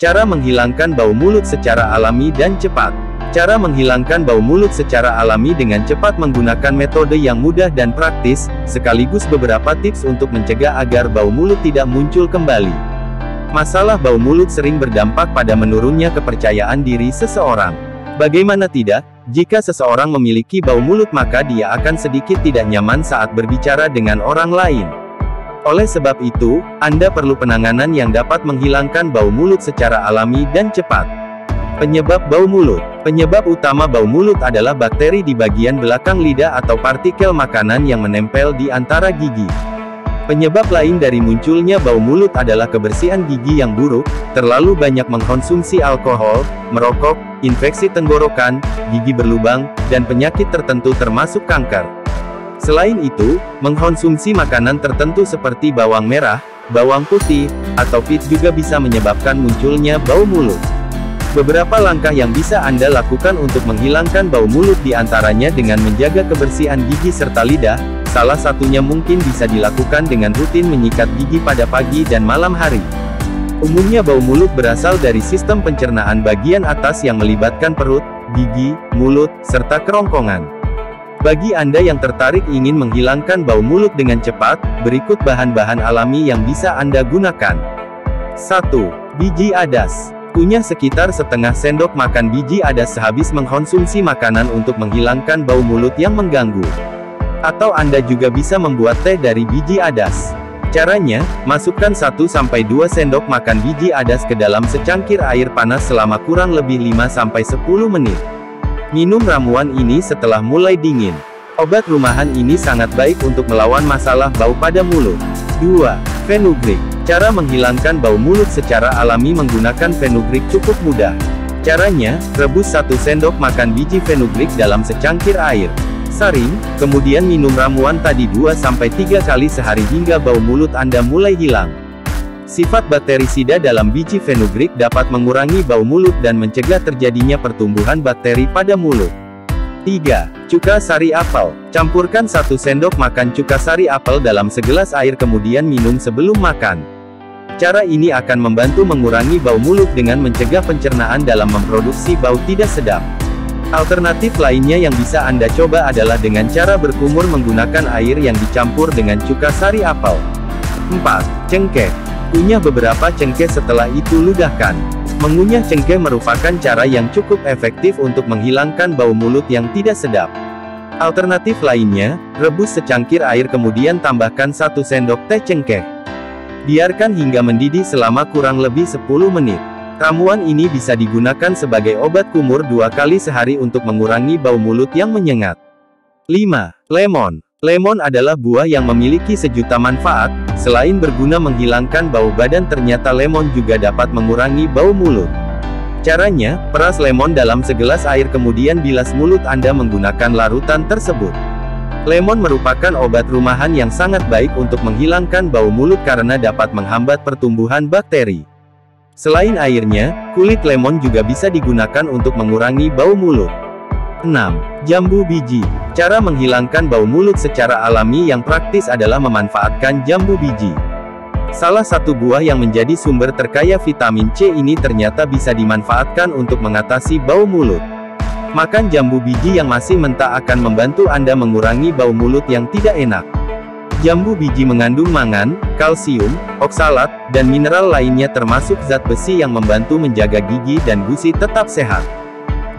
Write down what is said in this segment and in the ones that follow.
Cara menghilangkan bau mulut secara alami dan cepat. Cara menghilangkan bau mulut secara alami dengan cepat menggunakan metode yang mudah dan praktis, sekaligus beberapa tips untuk mencegah agar bau mulut tidak muncul kembali. Masalah bau mulut sering berdampak pada menurunnya kepercayaan diri seseorang. Bagaimana tidak, jika seseorang memiliki bau mulut maka dia akan sedikit tidak nyaman saat berbicara dengan orang lain. Oleh sebab itu, Anda perlu penanganan yang dapat menghilangkan bau mulut secara alami dan cepat. Penyebab bau mulut. Penyebab utama bau mulut adalah bakteri di bagian belakang lidah atau partikel makanan yang menempel di antara gigi. Penyebab lain dari munculnya bau mulut adalah kebersihan gigi yang buruk, terlalu banyak mengkonsumsi alkohol, merokok, infeksi tenggorokan, gigi berlubang, dan penyakit tertentu termasuk kanker. Selain itu, mengkonsumsi makanan tertentu seperti bawang merah, bawang putih, atau pit juga bisa menyebabkan munculnya bau mulut. Beberapa langkah yang bisa Anda lakukan untuk menghilangkan bau mulut diantaranya dengan menjaga kebersihan gigi serta lidah. Salah satunya mungkin bisa dilakukan dengan rutin menyikat gigi pada pagi dan malam hari. Umumnya bau mulut berasal dari sistem pencernaan bagian atas yang melibatkan perut, gigi, mulut, serta kerongkongan. Bagi Anda yang tertarik ingin menghilangkan bau mulut dengan cepat, berikut bahan-bahan alami yang bisa Anda gunakan. 1. Biji adas. Kunyah sekitar setengah sendok makan biji adas sehabis mengkonsumsi makanan untuk menghilangkan bau mulut yang mengganggu. Atau Anda juga bisa membuat teh dari biji adas. Caranya, masukkan 1-2 sendok makan biji adas ke dalam secangkir air panas selama kurang lebih 5-10 menit. Minum ramuan ini setelah mulai dingin. Obat rumahan ini sangat baik untuk melawan masalah bau pada mulut. 2. Fenugreek. Cara menghilangkan bau mulut secara alami menggunakan fenugreek cukup mudah. Caranya, rebus 1 sendok makan biji fenugreek dalam secangkir air. Saring, kemudian minum ramuan tadi 2-3 kali sehari hingga bau mulut Anda mulai hilang. Sifat bakterisida dalam biji fenugreek dapat mengurangi bau mulut dan mencegah terjadinya pertumbuhan bakteri pada mulut. 3. Cuka sari apel. Campurkan 1 sendok makan cuka sari apel dalam segelas air kemudian minum sebelum makan. Cara ini akan membantu mengurangi bau mulut dengan mencegah pencernaan dalam memproduksi bau tidak sedap. Alternatif lainnya yang bisa Anda coba adalah dengan cara berkumur menggunakan air yang dicampur dengan cuka sari apel. 4. Cengkeh. Kunyah beberapa cengkeh setelah itu ludahkan. Mengunyah cengkeh merupakan cara yang cukup efektif untuk menghilangkan bau mulut yang tidak sedap. Alternatif lainnya, rebus secangkir air kemudian tambahkan 1 sendok teh cengkeh. Biarkan hingga mendidih selama kurang lebih 10 menit. Ramuan ini bisa digunakan sebagai obat kumur 2 kali sehari untuk mengurangi bau mulut yang menyengat. 5. Lemon. Lemon adalah buah yang memiliki sejuta manfaat. Selain berguna menghilangkan bau badan, ternyata lemon juga dapat mengurangi bau mulut. Caranya, peras lemon dalam segelas air kemudian bilas mulut Anda menggunakan larutan tersebut. Lemon merupakan obat rumahan yang sangat baik untuk menghilangkan bau mulut karena dapat menghambat pertumbuhan bakteri. Selain airnya, kulit lemon juga bisa digunakan untuk mengurangi bau mulut. 6. Jambu biji. Cara menghilangkan bau mulut secara alami yang praktis adalah memanfaatkan jambu biji. Salah satu buah yang menjadi sumber terkaya vitamin C ini ternyata bisa dimanfaatkan untuk mengatasi bau mulut. Makan jambu biji yang masih mentah akan membantu Anda mengurangi bau mulut yang tidak enak. Jambu biji mengandung mangan, kalsium, oksalat, dan mineral lainnya termasuk zat besi yang membantu menjaga gigi dan gusi tetap sehat.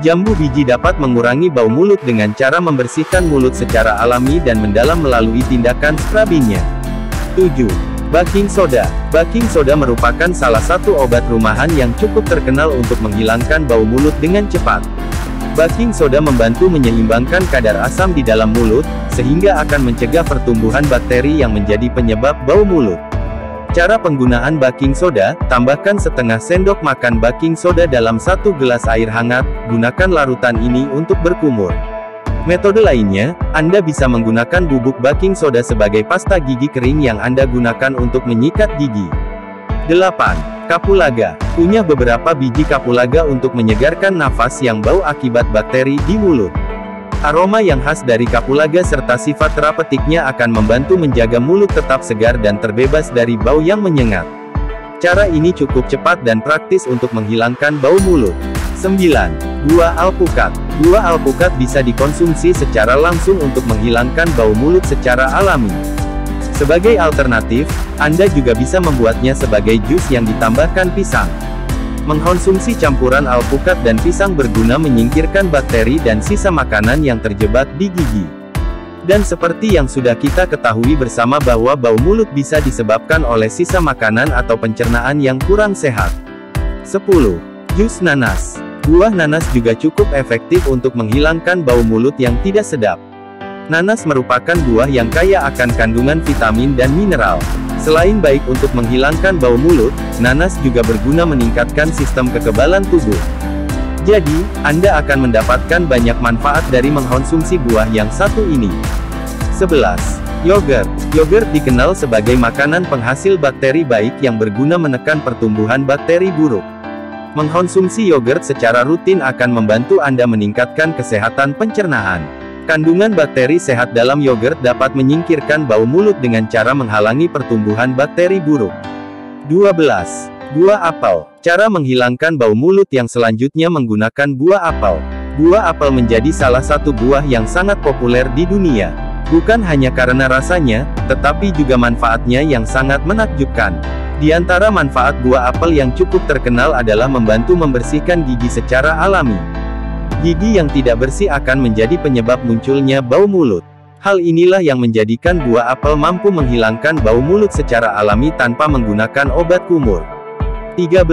Jambu biji dapat mengurangi bau mulut dengan cara membersihkan mulut secara alami dan mendalam melalui tindakan scrubbingnya. 7. Baking soda. Baking soda merupakan salah satu obat rumahan yang cukup terkenal untuk menghilangkan bau mulut dengan cepat. Baking soda membantu menyeimbangkan kadar asam di dalam mulut, sehingga akan mencegah pertumbuhan bakteri yang menjadi penyebab bau mulut. Cara penggunaan baking soda, tambahkan setengah sendok makan baking soda dalam 1 gelas air hangat, gunakan larutan ini untuk berkumur. Metode lainnya, Anda bisa menggunakan bubuk baking soda sebagai pasta gigi kering yang Anda gunakan untuk menyikat gigi. 8. Kapulaga. Kunyah beberapa biji kapulaga untuk menyegarkan nafas yang bau akibat bakteri di mulut. Aroma yang khas dari kapulaga serta sifat terapeutiknya akan membantu menjaga mulut tetap segar dan terbebas dari bau yang menyengat. Cara ini cukup cepat dan praktis untuk menghilangkan bau mulut. 9. Buah alpukat. Buah alpukat bisa dikonsumsi secara langsung untuk menghilangkan bau mulut secara alami. Sebagai alternatif, Anda juga bisa membuatnya sebagai jus yang ditambahkan pisang. Mengkonsumsi campuran alpukat dan pisang berguna menyingkirkan bakteri dan sisa makanan yang terjebak di gigi. Dan seperti yang sudah kita ketahui bersama bahwa bau mulut bisa disebabkan oleh sisa makanan atau pencernaan yang kurang sehat. 10. Jus nanas. Buah nanas juga cukup efektif untuk menghilangkan bau mulut yang tidak sedap. Nanas merupakan buah yang kaya akan kandungan vitamin dan mineral. Selain baik untuk menghilangkan bau mulut, nanas juga berguna meningkatkan sistem kekebalan tubuh. Jadi, Anda akan mendapatkan banyak manfaat dari mengkonsumsi buah yang satu ini. 11. Yogurt. Yogurt dikenal sebagai makanan penghasil bakteri baik yang berguna menekan pertumbuhan bakteri buruk. Mengkonsumsi yogurt secara rutin akan membantu Anda meningkatkan kesehatan pencernaan. Kandungan bakteri sehat dalam yogurt dapat menyingkirkan bau mulut dengan cara menghalangi pertumbuhan bakteri buruk. 12. Buah apel. Cara menghilangkan bau mulut yang selanjutnya menggunakan buah apel. Buah apel menjadi salah satu buah yang sangat populer di dunia. Bukan hanya karena rasanya, tetapi juga manfaatnya yang sangat menakjubkan. Di antara manfaat buah apel yang cukup terkenal adalah membantu membersihkan gigi secara alami. Gigi yang tidak bersih akan menjadi penyebab munculnya bau mulut. Hal inilah yang menjadikan buah apel mampu menghilangkan bau mulut secara alami tanpa menggunakan obat kumur. 13.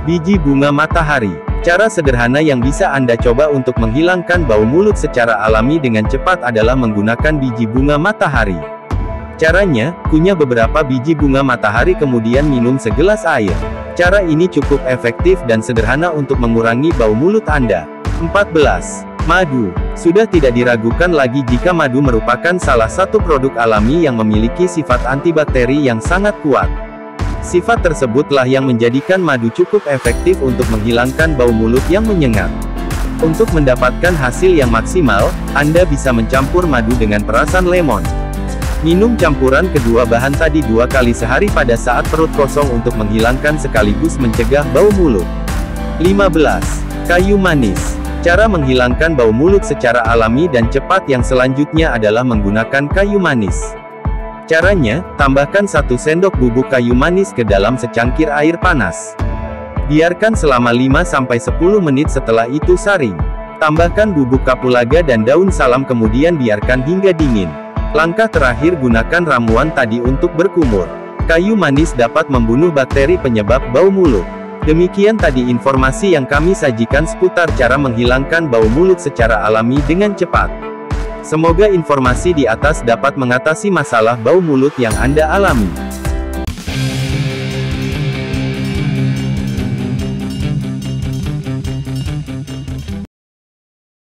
Biji bunga matahari. Cara sederhana yang bisa Anda coba untuk menghilangkan bau mulut secara alami dengan cepat adalah menggunakan biji bunga matahari. Caranya, kunyah beberapa biji bunga matahari kemudian minum segelas air. Cara ini cukup efektif dan sederhana untuk mengurangi bau mulut Anda. 14. Madu. Sudah tidak diragukan lagi jika madu merupakan salah satu produk alami yang memiliki sifat antibakteri yang sangat kuat. Sifat tersebutlah yang menjadikan madu cukup efektif untuk menghilangkan bau mulut yang menyengat. Untuk mendapatkan hasil yang maksimal, Anda bisa mencampur madu dengan perasan lemon. Minum campuran kedua bahan tadi 2 kali sehari pada saat perut kosong untuk menghilangkan sekaligus mencegah bau mulut. 15. Kayu manis. Cara menghilangkan bau mulut secara alami dan cepat yang selanjutnya adalah menggunakan kayu manis. Caranya, tambahkan 1 sendok bubuk kayu manis ke dalam secangkir air panas. Biarkan selama 5-10 menit setelah itu saring. Tambahkan bubuk kapulaga dan daun salam kemudian biarkan hingga dingin. Langkah terakhir gunakan ramuan tadi untuk berkumur. Kayu manis dapat membunuh bakteri penyebab bau mulut. Demikian tadi informasi yang kami sajikan seputar cara menghilangkan bau mulut secara alami dengan cepat. Semoga informasi di atas dapat mengatasi masalah bau mulut yang Anda alami.